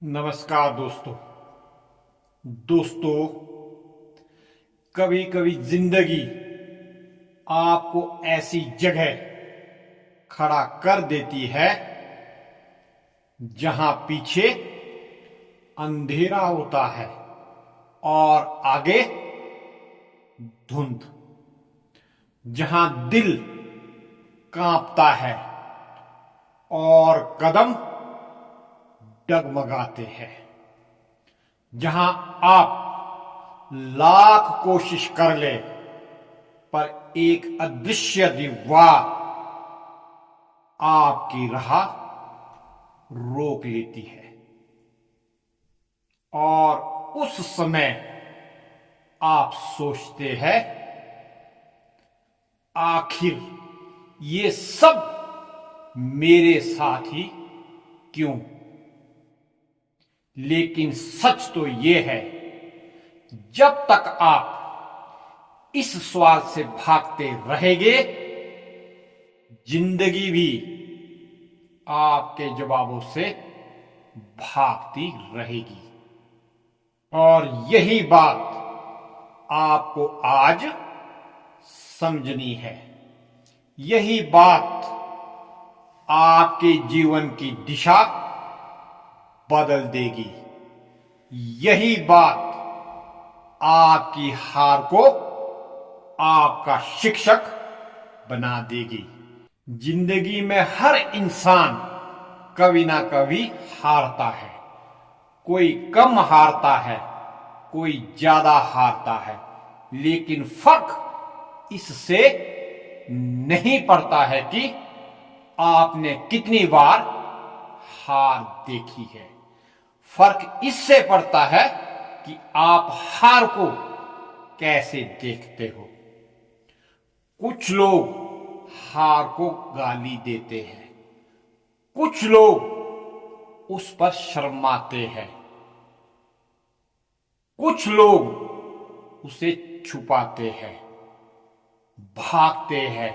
नमस्कार दोस्तों। कभी कभी जिंदगी आपको ऐसी जगह खड़ा कर देती है जहां पीछे अंधेरा होता है और आगे धुंध, जहां दिल कांपता है और कदम डगमगाते हैं, जहां आप लाख कोशिश कर ले पर एक अदृश्य दीवार आपकी राह रोक लेती है और उस समय आप सोचते हैं, आखिर ये सब मेरे साथ ही क्यों। लेकिन सच तो यह है, जब तक आप इस सवाल से भागते रहेंगे, जिंदगी भी आपके जवाबों से भागती रहेगी। और यही बात आपको आज समझनी है। यही बात आपके जीवन की दिशा बदल देगी। यही बात आपकी हार को आपका शिक्षक बना देगी। जिंदगी में हर इंसान कभी ना कभी हारता है। कोई कम हारता है, कोई ज्यादा हारता है, लेकिन फर्क इससे नहीं पड़ता है कि आपने कितनी बार हार देखी है। फर्क इससे पड़ता है कि आप हार को कैसे देखते हो। कुछ लोग हार को गाली देते हैं, कुछ लोग उस पर शर्माते हैं, कुछ लोग उसे छुपाते हैं, भागते हैं,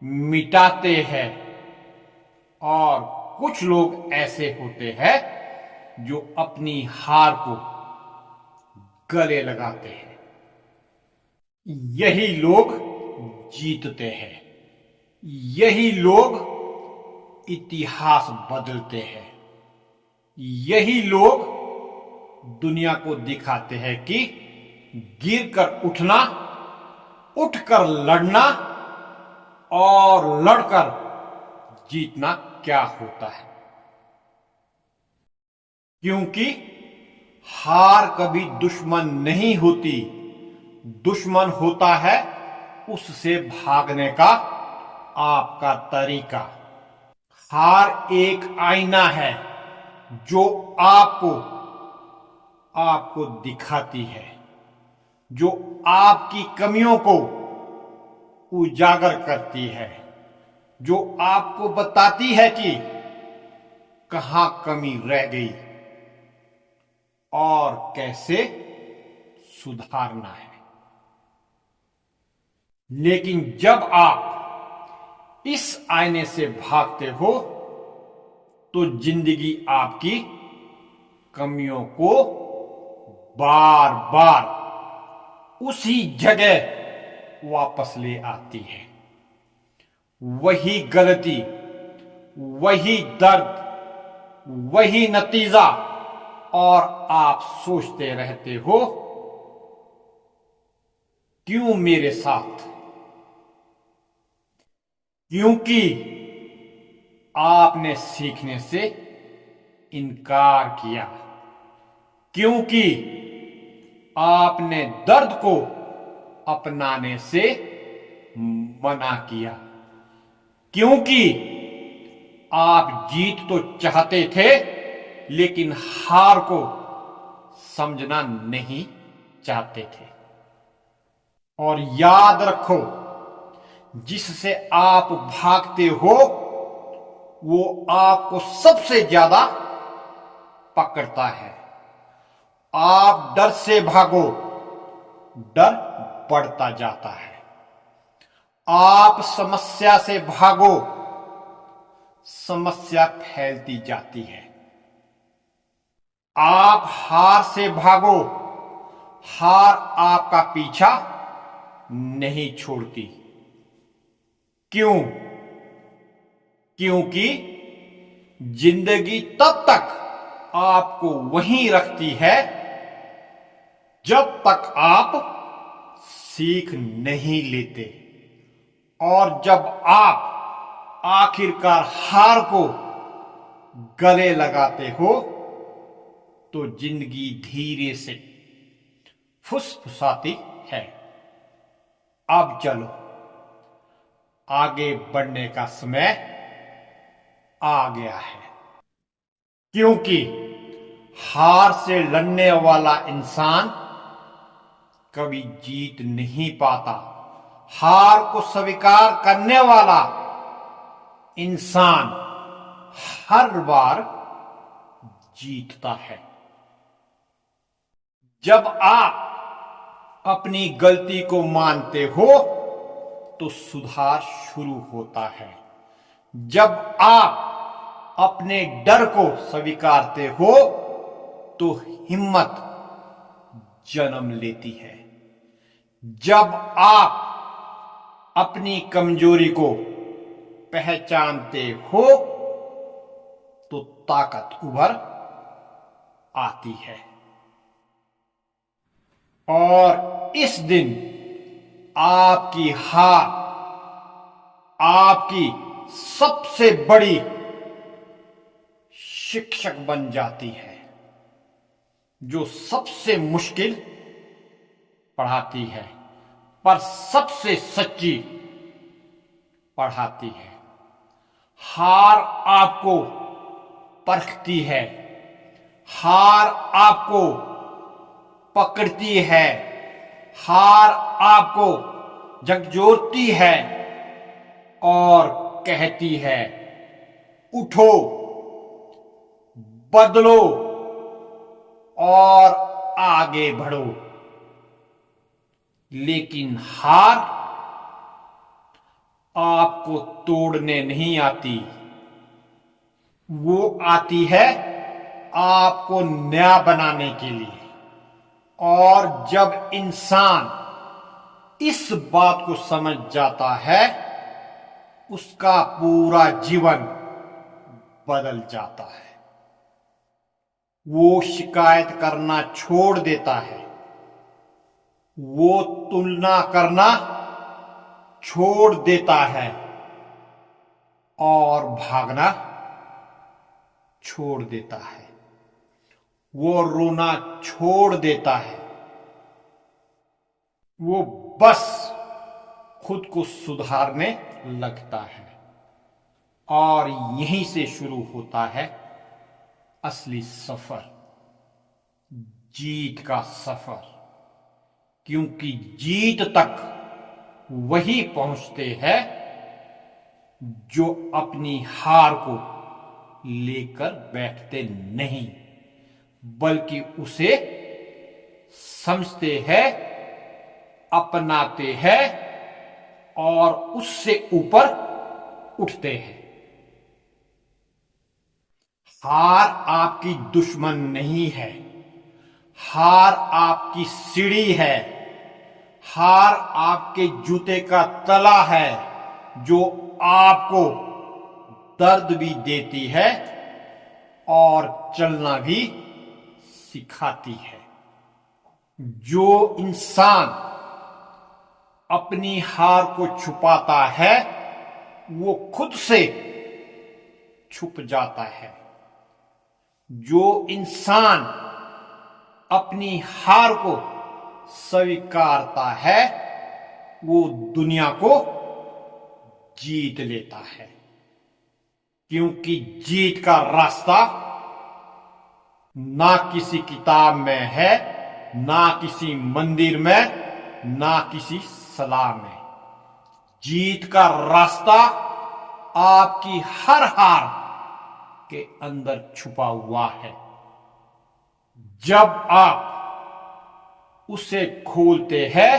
मिटाते हैं, और कुछ लोग ऐसे होते हैं जो अपनी हार को गले लगाते हैं। यही लोग जीतते हैं, यही लोग इतिहास बदलते हैं, यही लोग दुनिया को दिखाते हैं कि गिरकर उठना, उठकर लड़ना और लड़कर जीतना क्या होता है। क्योंकि हार कभी दुश्मन नहीं होती, दुश्मन होता है उससे भागने का आपका तरीका। हार एक आईना है जो आपको दिखाती है, जो आपकी कमियों को उजागर करती है, जो आपको बताती है कि कहां कमी रह गई और कैसे सुधारना है। लेकिन जब आप इस आईने से भागते हो तो जिंदगी आपकी कमियों को बार बार उसी जगह वापस ले आती है। वही गलती, वही दर्द, वही नतीजा, और आप सोचते रहते हो, क्यों मेरे साथ। क्योंकि आपने सीखने से इनकार किया, क्योंकि आपने दर्द को अपनाने से मना किया, क्योंकि आप जीत तो चाहते थे लेकिन हार को समझना नहीं चाहते थे। और याद रखो, जिससे आप भागते हो वो आपको सबसे ज्यादा पकड़ता है। आप डर से भागो, डर बढ़ता जाता है। आप समस्या से भागो, समस्या फैलती जाती है। आप हार से भागो, हार आपका पीछा नहीं छोड़ती। क्यों? क्योंकि जिंदगी तब तक आपको वहीं रखती है जब तक आप सीख नहीं लेते, और जब आप आखिरकार हार को गले लगाते हो तो जिंदगी धीरे से फुसफुसाती है। अब चलो, आगे बढ़ने का समय आ गया है, क्योंकि हार से लड़ने वाला इंसान कभी जीत नहीं पाता। हार को स्वीकार करने वाला इंसान हर बार जीतता है। जब आप अपनी गलती को मानते हो तो सुधार शुरू होता है। जब आप अपने डर को स्वीकारते हो तो हिम्मत जन्म लेती है। जब आप अपनी कमजोरी को पहचानते हो तो ताकत उभर आती है। और इस दिन आपकी हार आपकी सबसे बड़ी शिक्षक बन जाती है, जो सबसे मुश्किल पढ़ाती है पर सबसे सच्ची पढ़ाती है। हार आपको परखती है, हार आपको पकड़ती है, हार आपको झकझोरती है और कहती है, उठो, बदलो और आगे बढ़ो। लेकिन हार आपको तोड़ने नहीं आती, वो आती है आपको नया बनाने के लिए। और जब इंसान इस बात को समझ जाता है, उसका पूरा जीवन बदल जाता है। वो शिकायत करना छोड़ देता है, वो तुलना करना छोड़ देता है और भागना छोड़ देता है। वो रोना छोड़ देता है, वो बस खुद को सुधारने लगता है। और यहीं से शुरू होता है असली सफर, जीत का सफर। क्योंकि जीत तक वही पहुंचते हैं जो अपनी हार को लेकर बैठते नहीं, बल्कि उसे समझते हैं, अपनाते हैं और उससे ऊपर उठते हैं। हार आपकी दुश्मन नहीं है, हार आपकी सीढ़ी है, हार आपके जूते का तला है, जो आपको दर्द भी देती है और चलना भी सिखाती है। जो इंसान अपनी हार को छुपाता है, वो खुद से छुप जाता है। जो इंसान अपनी हार को स्वीकारता है, वो दुनिया को जीत लेता है। क्योंकि जीत का रास्ता ना किसी किताब में है, ना किसी मंदिर में, ना किसी सलाह में। जीत का रास्ता आपकी हर हार के अंदर छुपा हुआ है। जब आप उसे खोलते हैं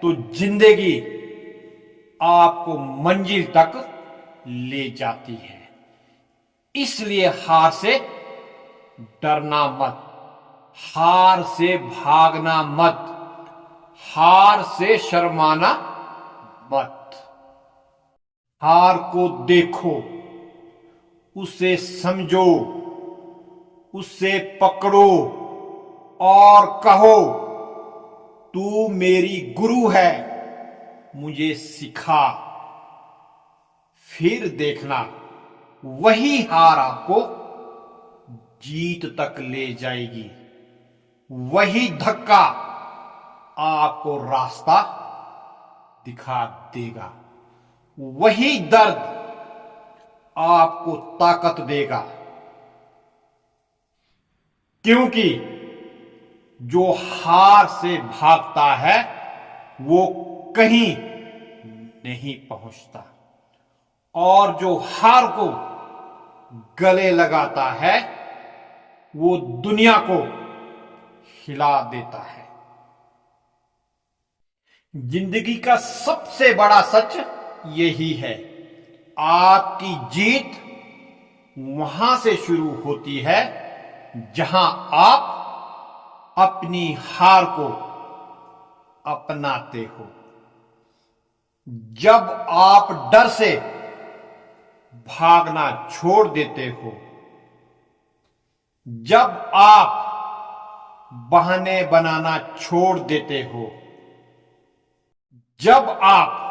तो जिंदगी आपको मंजिल तक ले जाती है। इसलिए हार से डरना मत, हार से भागना मत, हार से शर्माना मत। हार को देखो, उसे समझो, उसे पकड़ो और कहो, तू मेरी गुरु है, मुझे सिखा। फिर देखना, वही हार आपको जीत तक ले जाएगी। वही धक्का आपको रास्ता दिखा देगा। वही दर्द आपको ताकत देगा। क्योंकि जो हार से भागता है वो कहीं नहीं पहुंचता, और जो हार को गले लगाता है वो दुनिया को हिला देता है। जिंदगी का सबसे बड़ा सच यही है, आपकी जीत वहां से शुरू होती है जहां आप अपनी हार को अपनाते हो। जब आप डर से भागना छोड़ देते हो, जब आप बहाने बनाना छोड़ देते हो, जब आप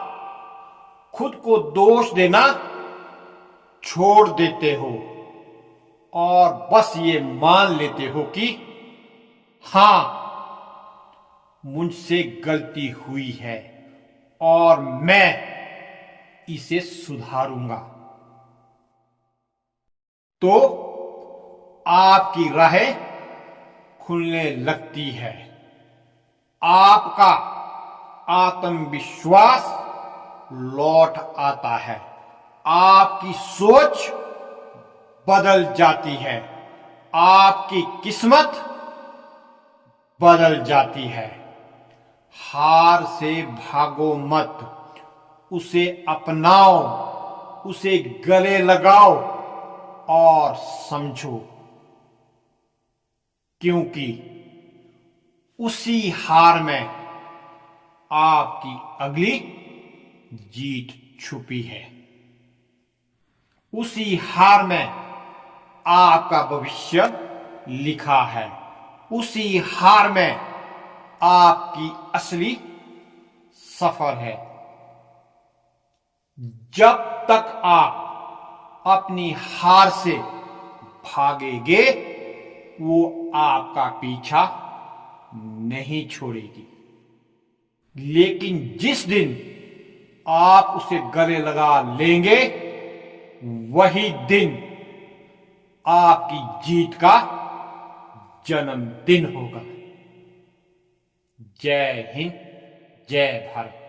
खुद को दोष देना छोड़ देते हो और बस ये मान लेते हो कि हां, मुझसे गलती हुई है और मैं इसे सुधारूंगा, तो आपकी राहें खुलने लगती है। आपका आत्मविश्वास लौट आता है। आपकी सोच बदल जाती है। आपकी किस्मत बदल जाती है। हार से भागो मत, उसे अपनाओ, उसे गले लगाओ और समझो, क्योंकि उसी हार में आपकी अगली जीत छुपी है। उसी हार में आपका भविष्य लिखा है। उसी हार में आपकी असली सफर है। जब तक आप अपनी हार से भागेंगे, वो आपका पीछा नहीं छोड़ेगी। लेकिन जिस दिन आप उसे गले लगा लेंगे, वही दिन आपकी जीत का जन्मदिन होगा। जय हिंद, जय भारत।